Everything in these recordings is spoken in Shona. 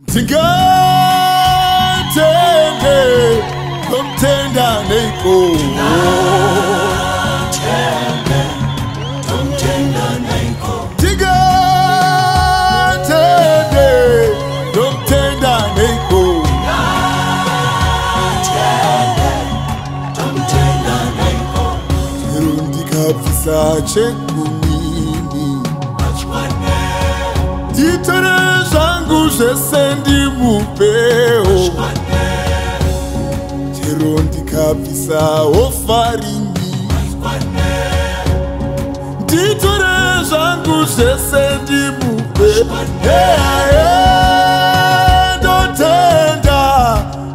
Tingatende tomtenda neiko tomtenda neiko Tingatende tomtenda neiko tomtenda neiko Rundikapfisa chekunini Titore zangu zesendi mupeo Rundikapfisa ofarini Titore zangu zesendi mupeo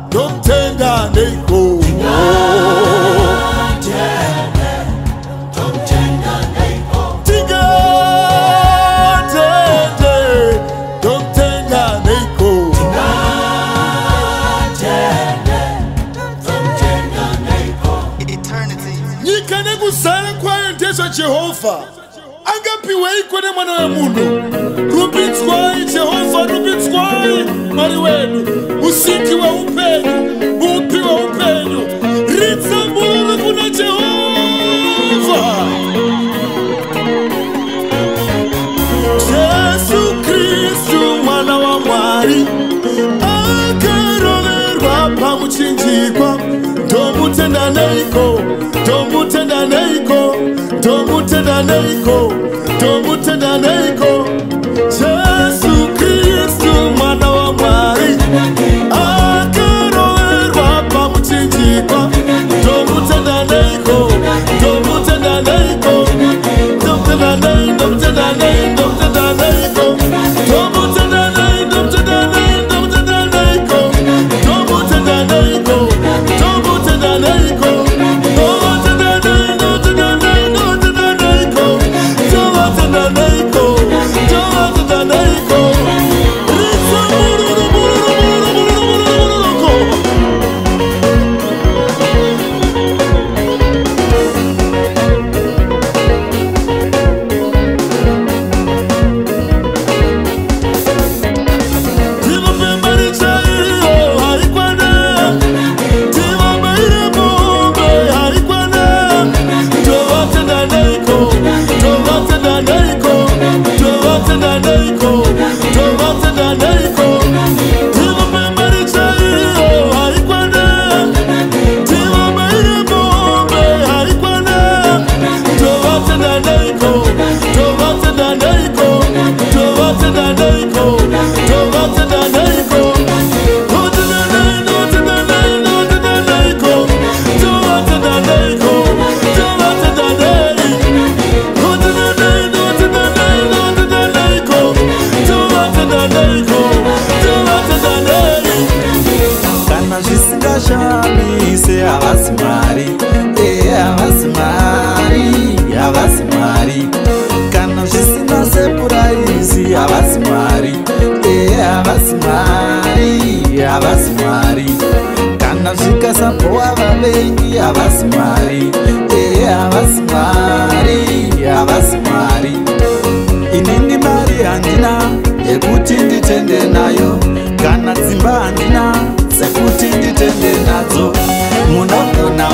Domtenda neiko Jehova angapiwe ikone mwana wa mundu rubitswai Jehova rubitswai mari wenu usiki wa upenyu upi wa upenyu ritsamuru kuna Jehova Yesu Kristu mwana wa Mwari akaroverwa pamuchinjikwa tomutenda neiko tomutenda neiko tomutenda neiko tomutenda neiko Yesu Kristu mwana wa Mwari akaroverwa pamuchinjikwa tomutenda neiko tomutenda neiko tomutenda neiko tomutenda neiko tomutenda neiko tomutenda neiko tomutenda neiko tomutenda neiko tomutenda neiko tomutenda neiko Inini mari handina yekuti nditende nayo kana dzimba handina sekuti nditende nadzo munogona